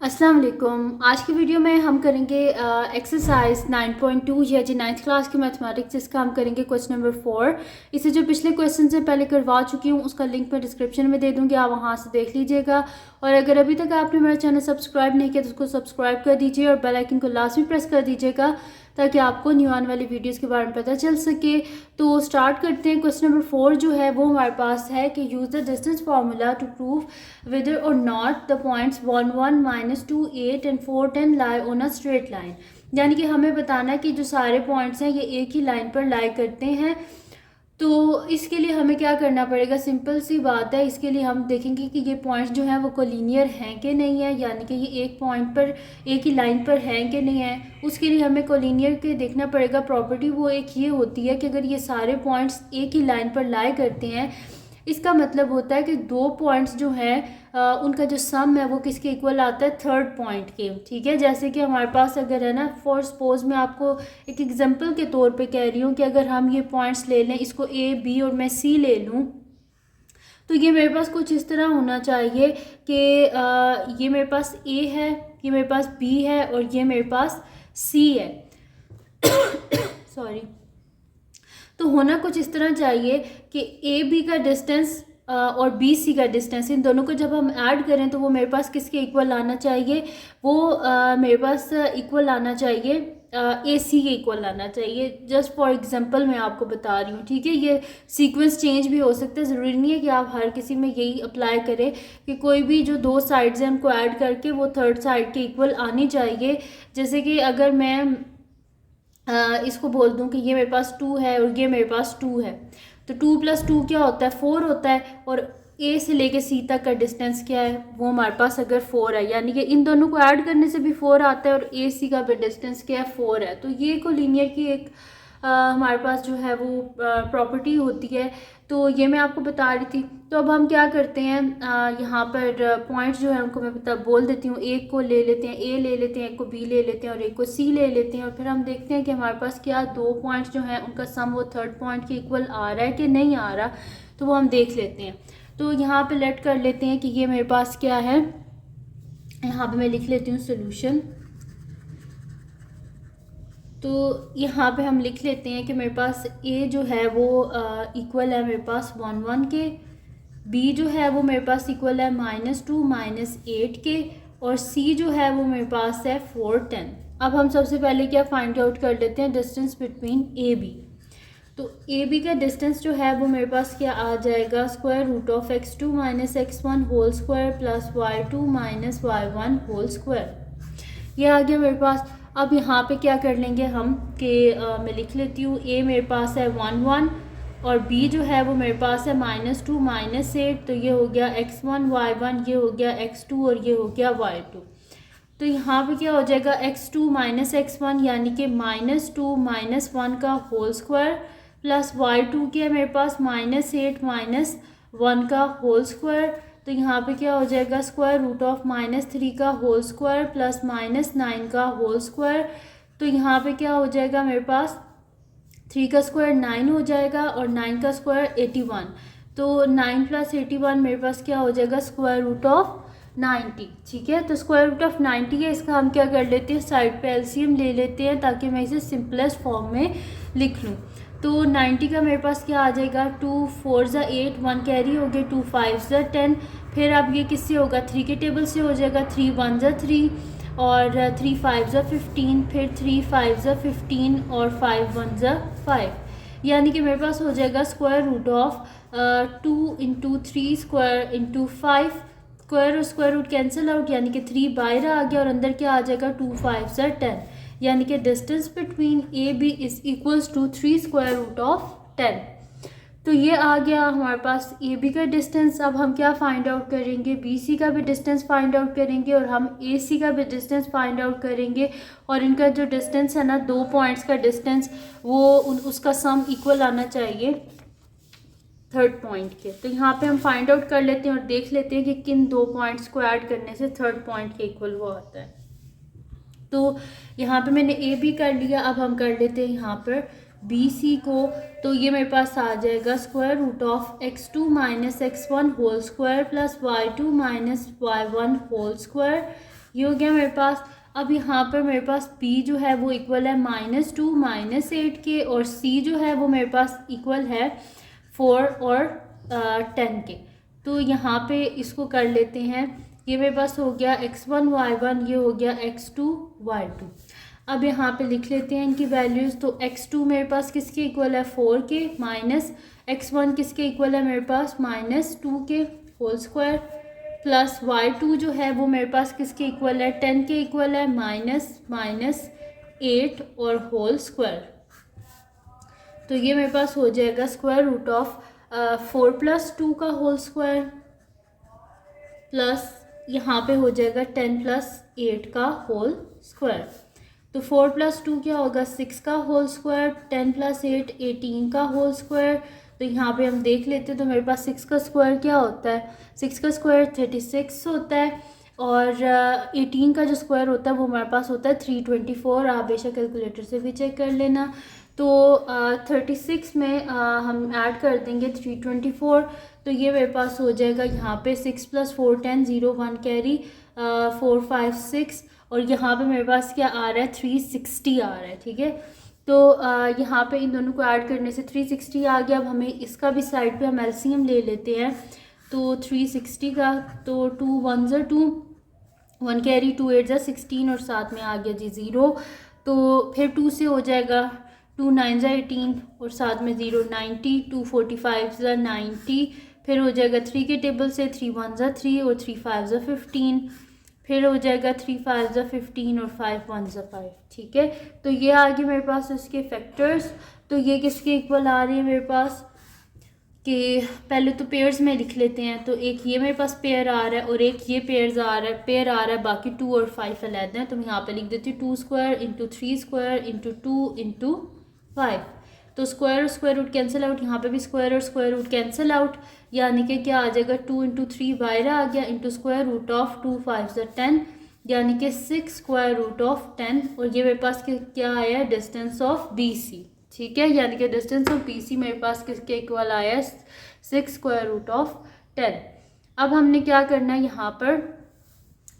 अस्सलाम वालेकुम। आज की वीडियो में हम करेंगे एक्सरसाइज 9.2 या जी 9th क्लास की मैथमेटिक्स। इसका हम करेंगे क्वेश्चन नंबर 4। इसे जो पिछले क्वेश्चन से पहले करवा चुकी हूँ उसका लिंक मैं डिस्क्रिप्शन में दे दूँगी, आप वहाँ से देख लीजिएगा। और अगर अभी तक आपने मेरा चैनल सब्सक्राइब नहीं किया तो उसको सब्सक्राइब कर दीजिए और बेल आइकन को लाजमी प्रेस कर दीजिएगा ताकि आपको न्यू आने वाली वीडियोस के बारे में पता चल सके। तो स्टार्ट करते हैं। क्वेश्चन नंबर 4 जो है वो हमारे पास है कि use the distance formula to prove whether or not the points 1 1 minus 2 8 and 4 10 lie on a straight line। यानी कि हमें बताना है कि जो सारे पॉइंट्स हैं ये एक ही लाइन पर लाई करते हैं। तो इसके लिए हमें क्या करना पड़ेगा, सिंपल सी बात है। इसके लिए हम देखेंगे कि ये पॉइंट्स जो हैं वो कोलिनियर हैं कि नहीं है, यानी कि ये एक पॉइंट पर एक ही लाइन पर हैं कि नहीं है। उसके लिए हमें कोलिनियर के देखना पड़ेगा प्रॉपर्टी। वो एक ये होती है कि अगर ये सारे पॉइंट्स एक ही लाइन पर लाई करते हैं, इसका मतलब होता है कि दो पॉइंट्स जो हैं उनका जो सम है वो किसके इक्वल आता है, थर्ड पॉइंट के। ठीक है, जैसे कि हमारे पास अगर है ना, फॉर सपोज मैं आपको एक एग्जांपल के तौर पे कह रही हूँ कि अगर हम ये पॉइंट्स ले लें, इसको ए बी और मैं सी ले लूँ, तो ये मेरे पास कुछ इस तरह होना चाहिए कि ये मेरे पास ए है, ये मेरे पास बी है और ये मेरे पास सी है। सॉरी। तो होना कुछ इस तरह चाहिए कि ए बी का डिस्टेंस और बी सी का डिस्टेंस, इन दोनों को जब हम ऐड करें तो वो मेरे पास किसके इक्वल आना चाहिए, वो मेरे पास इक्वल आना चाहिए, ए सी के इक्वल आना चाहिए। जस्ट फॉर एग्जांपल मैं आपको बता रही हूँ। ठीक है, ये सीक्वेंस चेंज भी हो सकता है, ज़रूरी नहीं है कि आप हर किसी में यही अप्लाई करें कि कोई भी जो दो साइड्स हैं उनको ऐड करके वो थर्ड साइड के इक्वल आनी चाहिए। जैसे कि अगर मैं इसको बोल दूं कि ये मेरे पास 2 है और ये मेरे पास 2 है, तो 2 + 2 क्या होता है, 4 होता है। और ए से लेके सी तक का डिस्टेंस क्या है, वो हमारे पास अगर 4 है, यानी कि इन दोनों को ऐड करने से भी 4 आता है और ए सी का भी डिस्टेंस क्या है, 4 है। तो ये कोलिनियर की एक हमारे पास जो है वो प्रॉपर्टी होती है। तो ये मैं आपको बता रही थी। तो अब हम क्या करते हैं, यहाँ पर पॉइंट्स जो है उनको मैं बोल देती हूँ। एक को ले लेते हैं, ए ले लेते हैं, एक को बी ले लेते हैं और एक को सी ले लेते हैं। और फिर हम देखते हैं कि हमारे पास क्या दो पॉइंट्स जो हैं उनका सम वो थर्ड पॉइंट के इक्वल आ रहा है कि नहीं आ रहा, तो वो हम देख लेते हैं। तो यहाँ पे लेट कर लेते हैं कि ये मेरे पास क्या है, यहाँ पे मैं लिख लेती हूँ सोल्यूशन। तो यहाँ पे हम लिख लेते हैं कि मेरे पास ए जो है वो इक्वल है मेरे पास 1 1 के, बी जो है वो मेरे पास इक्वल है -2 -8 के, और सी जो है वो मेरे पास है 4 10। अब हम सबसे पहले क्या फाइंड आउट कर लेते हैं, डिस्टेंस बिटवीन ए बी। तो ए बी का डिस्टेंस जो है वो मेरे पास क्या आ जाएगा, √(x2 - x1) whole square plus y2 - y1 whole square. ये आ गया मेरे पास। अब यहाँ पे क्या कर लेंगे हम कि मैं लिख लेती हूँ, ए मेरे पास है 1 1 और बी जो है वो मेरे पास है -2 -8। तो ये हो गया x1 y1, ये हो गया x2 और ये हो गया y2। तो यहाँ पे क्या हो जाएगा, x2 - x1 यानी कि -2 - 1 का होल स्क्वायर प्लस y2 क्या है मेरे पास -8 - 1 का होल स्क्वायर। तो यहाँ पे क्या हो जाएगा, √(-3) का होल स्क्वायर प्लस -9 का होल स्क्वायर। तो यहाँ पे क्या हो जाएगा मेरे पास, 3 का स्क्वायर 9 हो जाएगा और 9 का स्क्वायर 81। तो 9 + 81 मेरे पास क्या हो जाएगा, √90। ठीक है, तो √90 है, इसका हम क्या कर लेते हैं, साइड पे एलसीएम ले लेते हैं ताकि मैं इसे सिंपलेस्ट फॉर्म में लिख लूँ। तो 90 का मेरे पास क्या आ जाएगा, 2 4 ज़ा 8, 1 कैरी हो गया, 2 5 ज़ा 10। फिर अब ये किससे होगा, 3 के टेबल से हो जाएगा, 3 1 ज़ा 3 और 3 5 ज़ा 15, फिर 3 5 ज़ा 15 और 5 1 ज़ा 5। यानी कि मेरे पास हो जाएगा √2 × 3 स्क्वायर × 5 स्क्वायर और स्क्वायर रूट कैंसिल आउट, यानी कि 3 बाहर आ गया और अंदर क्या आ जाएगा, 2 5 ज़ा 10। यानी कि distance between A B is equals to 3 √10। तो ये आ गया हमारे पास ए बी का डिस्टेंस। अब हम क्या फाइंड आउट करेंगे, बी सी का भी डिस्टेंस फाइंड आउट करेंगे और हम ए सी का भी डिस्टेंस फाइंड आउट करेंगे। और इनका जो डिस्टेंस है ना, दो पॉइंट्स का डिस्टेंस, वो उसका सम इक्वल आना चाहिए थर्ड पॉइंट के। तो यहाँ पे हम फाइंड आउट कर लेते हैं और देख लेते हैं कि किन दो पॉइंट्स को ऐड करने से थर्ड पॉइंट के इक्वल वो आता है। तो यहाँ पे मैंने ए बी कर लिया। अब हम कर लेते हैं यहाँ पर बी सी को। तो ये मेरे पास आ जाएगा √(x2 - x1) whole square plus y2 - y1 whole square. ये हो गया मेरे पास। अब यहाँ पर मेरे पास b जो है वो इक्वल है -2 -8 के, और c जो है वो मेरे पास इक्वल है 4 और 10 के। तो यहाँ पे इसको कर लेते हैं। ये मेरे पास हो गया x1 y1, ये हो गया x2 y2। अब यहाँ पे लिख लेते हैं इनकी वैल्यूज़। तो x2 मेरे पास किसके इक्वल है 4 के, माइनस x1 किसके इक्वल है मेरे पास -2 के होल स्क्वायर, प्लस y2 जो है वो मेरे पास किसके इक्वल है 10 के इक्वल है, -8 और होल स्क्वायर। तो ये मेरे पास हो जाएगा स्क्वायर रूट ऑफ 4 + 2 का होल स्क्वायर, प्लस यहाँ पे हो जाएगा 10 + 8 का होल स्क्वायर। तो 4 + 2 क्या होगा 6 का होल स्क्वायर, 10 + 8 18 का होल स्क्वायर। तो यहाँ पे हम देख लेते हैं, तो मेरे पास 6 का स्क्वायर क्या होता है, 6 का स्क्वायर 36 होता है, और 18 का जो स्क्वायर होता है वो हमारे पास होता है 324। आप बेशक कैलकुलेटर से भी चेक कर लेना। तो 36 में हम ऐड कर देंगे 324, तो ये मेरे पास हो जाएगा यहाँ पे 6 + 4 10 0 1 कैरी 4 5 6, और यहाँ पे मेरे पास क्या आ रहा है 360 आ रहा है। ठीक है, तो यहाँ पे इन दोनों को ऐड करने से 360 आ गया। अब हमें इसका भी साइड पे हम एलसीएम ले लेते हैं। तो 360 का, तो 2 1 ज़ा 2 1 कैरी 2 8 ज़ा 16, और साथ में आ गया जी 0। तो फिर 2 से हो जाएगा 2 9 ज़ा 18, और साथ में 0 90, 2 45 ज़ा 90, फिर हो जाएगा 3 के टेबल से 3 1 ज़ा 3 और 3 5 ज़ा 15, फिर हो जाएगा 3 5 ज़ा 15 और 5 1 ज़ा 5। ठीक है, तो ये आ गए मेरे पास इसके फैक्टर्स। तो ये किसके इक्वल आ रही है मेरे पास, कि पहले तो पेयर्स में लिख लेते हैं। तो एक ये मेरे पास पेयर आ रहा है और एक ये पेयर आ रहा है, बाकी 2 और 5 अलग हैं। तो मैं यहाँ पे लिख देती हूँ 2 square into 3 square into 2 into 5। तो स्क्वायर और स्क्वायर रूट कैंसिल आउट, यहाँ पे भी स्क्वायर और स्क्वायर रूट कैंसिल आउट, यानी कि क्या आ जाएगा 2 इंटू 3 बाहर आ गया, इंटू स्क्वायर रूट ऑफ 2 5 ज़ा 10, यानी कि 6 स्क्वायर रूट ऑफ 10। और ये मेरे पास क्या आया है डिस्टेंस ऑफ BC। ठीक है, यानी कि डिस्टेंस ऑफ BC मेरे पास किसके इक्वल आया है 6 स्क्वायर रूट ऑफ 10। अब हमने क्या करना है, यहाँ पर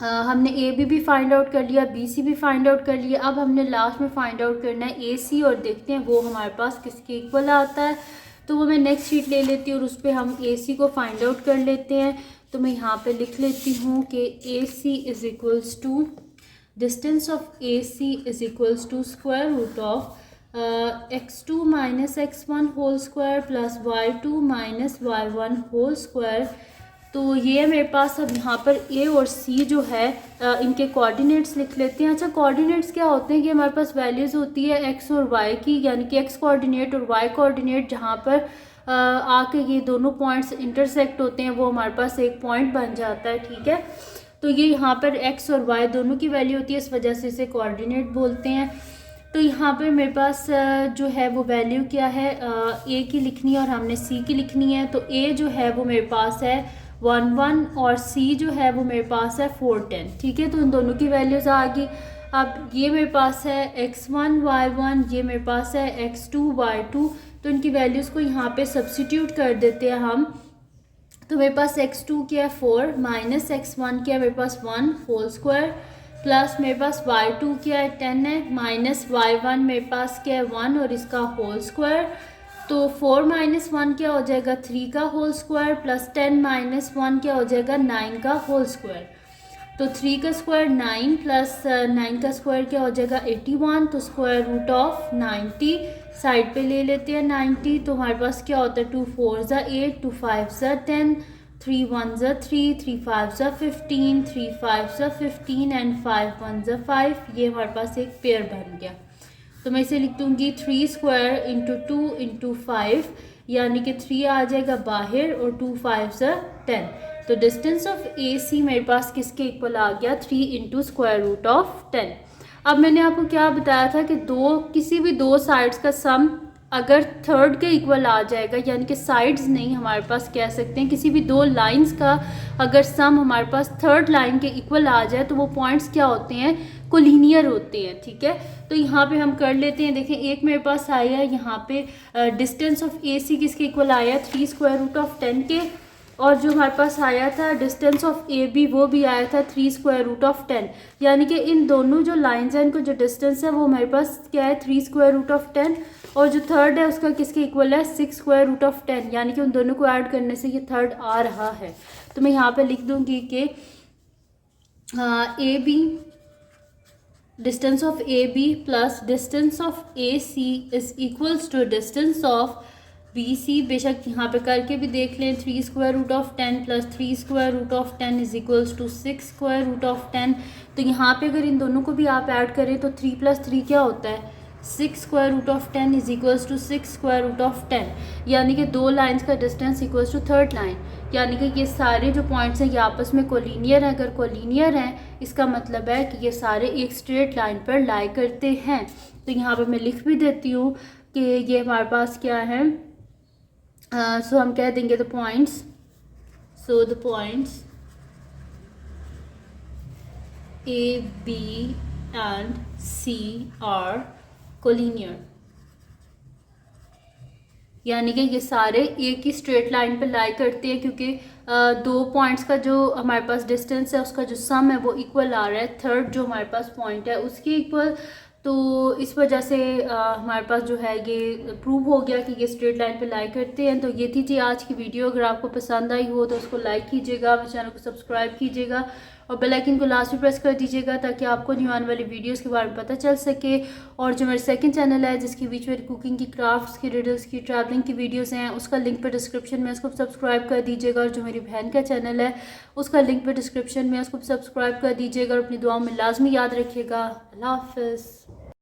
हमने AB भी फाइंड आउट कर लिया, BC भी फाइंड आउट कर लिया। अब हमने लास्ट में फाइंड आउट करना है AC, और देखते हैं वो हमारे पास किसके इक्वल आता है। तो वो मैं नेक्स्ट शीट ले लेती हूँ और उस पर हम AC को फाइंड आउट कर लेते हैं। तो मैं यहाँ पे लिख लेती हूँ कि AC is equals to distance of AC is equals to square root of x2 - x1 whole square plus y2 - y1 whole square. तो ये मेरे पास अब यहाँ पर A और C जो है इनके कोऑर्डिनेट्स लिख लेते हैं। अच्छा, कोऑर्डिनेट्स क्या होते हैं कि हमारे पास वैल्यूज़ होती है x और y की, यानी कि x कोऑर्डिनेट और y कोऑर्डिनेट जहाँ पर आके ये दोनों पॉइंट्स इंटरसेक्ट होते हैं वो हमारे पास एक पॉइंट बन जाता है। ठीक है, तो ये यहाँ पर x और y दोनों की वैल्यू होती है, इस वजह से इसे कोऑर्डिनेट बोलते हैं। तो यहाँ पर मेरे पास जो है वो वैल्यू क्या है, A की लिखनी है और हमने C की लिखनी है। तो A जो है वो मेरे पास है 1 1 और C जो है वो मेरे पास है 4 10। ठीक है, तो इन दोनों की वैल्यूज़ आ गई। अब ये मेरे पास है x1 y1, ये मेरे पास है x2 y2। तो इनकी वैल्यूज़ को यहाँ पे सब्सिट्यूट कर देते हैं हम। तो मेरे पास x2 क्या है 4, माइनस x1 क्या है मेरे पास 1 होल स्क्वायर, प्लस मेरे पास y2 क्या है 10 है, माइनस y1 मेरे पास क्या है 1 और इसका होल स्क्वायर। तो 4 - 1 क्या हो जाएगा 3 का होल स्क्वायर, प्लस 10 - 1 क्या हो जाएगा 9 का होल स्क्वायर। तो 3 का स्क्वायर 9 प्लस 9 का स्क्वायर क्या हो जाएगा 81। तो स्क्वायर रूट ऑफ 90 साइड पे ले लेते हैं 90। तो हमारे पास क्या होता है 2 4 ज़ा 8, 2 5 ज़ा 10, 3 1 ज़ा 3, 3 5 ज़ा 15, 3 5 ज़ा 15 एंड 5 1 ज़ा 5। ये हमारे पास एक पेयर बन गया। तो मैं इसे लिख दूँगी 3 स्क्वायर इंटू 2 इंटू 5, यानी कि 3 आ जाएगा बाहर और 2 5 ज़ा 10। तो डिस्टेंस ऑफ AC मेरे पास किसके इक्वल आ गया 3 इंटू स्क्वायर रूट ऑफ 10। अब मैंने आपको क्या बताया था कि किसी भी दो साइड्स का सम अगर थर्ड के इक्वल आ जाएगा, यानी कि साइड्स नहीं, हमारे पास कह सकते हैं किसी भी दो लाइंस का अगर सम हमारे पास थर्ड लाइन के इक्वल आ जाए तो वो पॉइंट्स क्या होते हैं कोलिनियर होते हैं। ठीक है, तो यहाँ पे हम कर लेते हैं। देखें, एक मेरे पास आया है यहाँ पे डिस्टेंस ऑफ AC किसके इक्वल आया 3 स्क्वायर रूट ऑफ 10 के, और जो हमारे पास आया था डिस्टेंस ऑफ ए बी वो भी आया था 3 स्क्वायर रूट ऑफ 10, यानी कि इन दोनों जो लाइंस हैं इनको जो डिस्टेंस है वो हमारे पास क्या है 3 स्क्वायर रूट ऑफ 10, और जो थर्ड है उसका किसके इक्वल है 6 स्क्वायर रूट ऑफ 10, यानी कि उन दोनों को ऐड करने से ये थर्ड आ रहा है। तो मैं यहाँ पे लिख दूँगी कि A B distance of A B plus distance of A C is equals to distance of B C. बेशक यहाँ पे करके भी देख लें, 3 square root of 10 plus 3 square root of 10 is equals to 6 square root of 10। तो यहाँ पे अगर इन दोनों को भी आप ऐड करें तो 3 प्लस 3 क्या होता है 6 square root of 10 is equals to 6 square root of 10, यानी कि दो लाइंस का distance equals to third line, यानी कि ये सारे जो पॉइंट्स हैं ये आपस में कोलिनियर हैं। अगर कोलिनियर हैं इसका मतलब है कि ये सारे एक स्ट्रेट लाइन पर लाई करते हैं। तो यहाँ पर मैं लिख भी देती हूँ कि ये हमारे पास क्या है, सो हम कह देंगे the points, so the points A B and C are collinear, यानी कि ये सारे एक ही स्ट्रेट लाइन पर लाई करते हैं, क्योंकि दो पॉइंट्स का जो हमारे पास डिस्टेंस है उसका जो सम है वो इक्वल आ रहा है, थर्ड जो हमारे पास पॉइंट है उसके इक्वल। तो इस वजह से हमारे पास जो है ये प्रूव हो गया कि ये स्ट्रेट लाइन पे लाई करते हैं। तो ये थी जी आज की वीडियो। अगर आपको पसंद आई हो तो उसको लाइक कीजिएगा, मेरे चैनल को सब्सक्राइब कीजिएगा और बेल आइकन को लास्ट में प्रेस कर दीजिएगा ताकि आपको न्यू आने वाली वीडियोस के बारे में पता चल सके। और जो मेरा सेकंड चैनल है जिसके बीच में कुकिंग की, क्राफ्ट्स की, रिडल्स की, ट्रैवलिंग की वीडियोस हैं, उसका लिंक पे डिस्क्रिप्शन में, उसको सब्सक्राइब कर दीजिएगा। और जो मेरी बहन का चैनल है उसका लिंक पे डिस्क्रिप्शन में, उसको सब्सक्राइब कर दीजिएगा। और अपनी दुआओं में लाजमी याद रखिएगा। अल्लाह हाफ़िज़।